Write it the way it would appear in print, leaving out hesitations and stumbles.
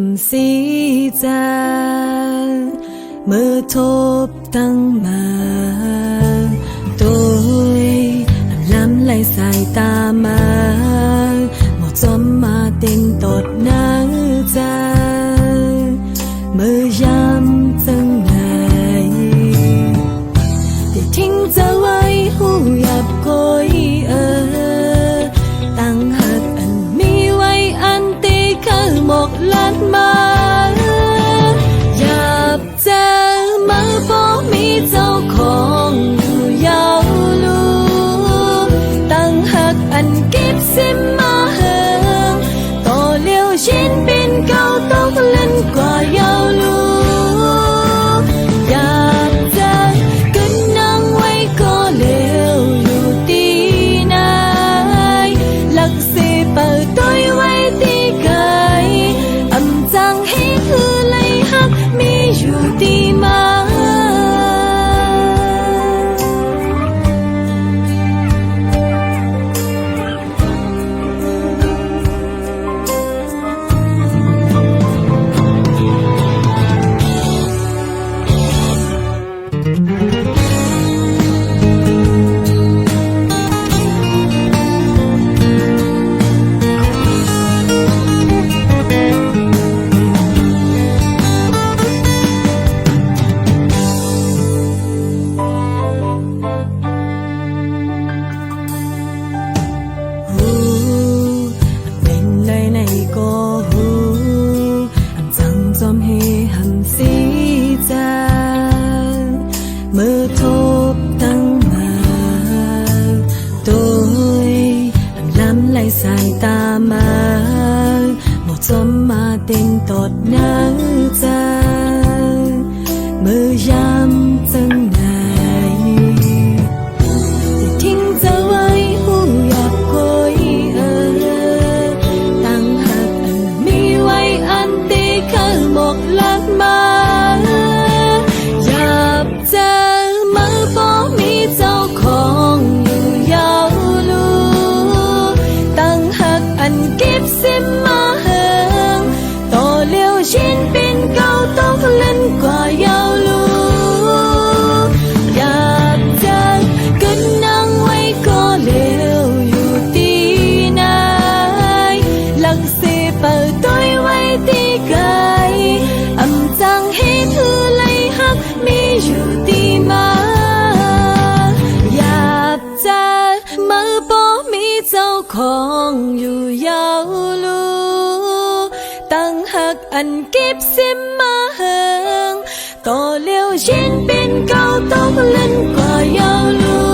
ำสีจางเมื่อทบตั้งมาตัวล้ำไหลสายตามาหมดจอมมาเต็นตดนังจางเมื่อยำจังไงที่ทิ้งจะไว้หูหยับโกยตั้งหักอันมีไว้อันตีคือหมกลัดมาหยับเจอมาบ่มีเจ้าของอยู่ยาวลูตั้งหักอันเก็บซิมมาเหิงต่อเลี้ยวชิ้นเป็นเก่าต้องเล่นกว่ายาวลูอยากจะขึ้นนั่งไว้ก็เลี้ยวอยู่ตีไหนหลักสิเปิดตัวไว้ตีไกลอำจังให้คือไหลหักมีอยู่ตีมาเมื่อทบตั้งมาตัวล้ำไหลสายตามาหมดจอมมาเต็นตดนังจางเมื่อยำจังไงที่ทิ้งจะไว้หูหยับโกยตั้งหักอันมีไว้อันตีคือหมกลัดมาซิมมาเหิงต่อเลี้ยวชิ้นเป็นเก่าต้องเล่นกว่ายาวลูอยากจะขึ้นนั่งไว้ก็เลี้ยวอยู่ตีไหนหลักสิเปิดตัวไว้ตีไกลอำจังให้คือไหลหักมีอยู่ตีมาอยากจะมือบ่มีเจ้าของอยู่ยาวลูตั้งหักอันเก็บซิมมาเหิงต่อเลี้ยวชิ้นเป็นเก่าต้องเล่นกว่ายาวลู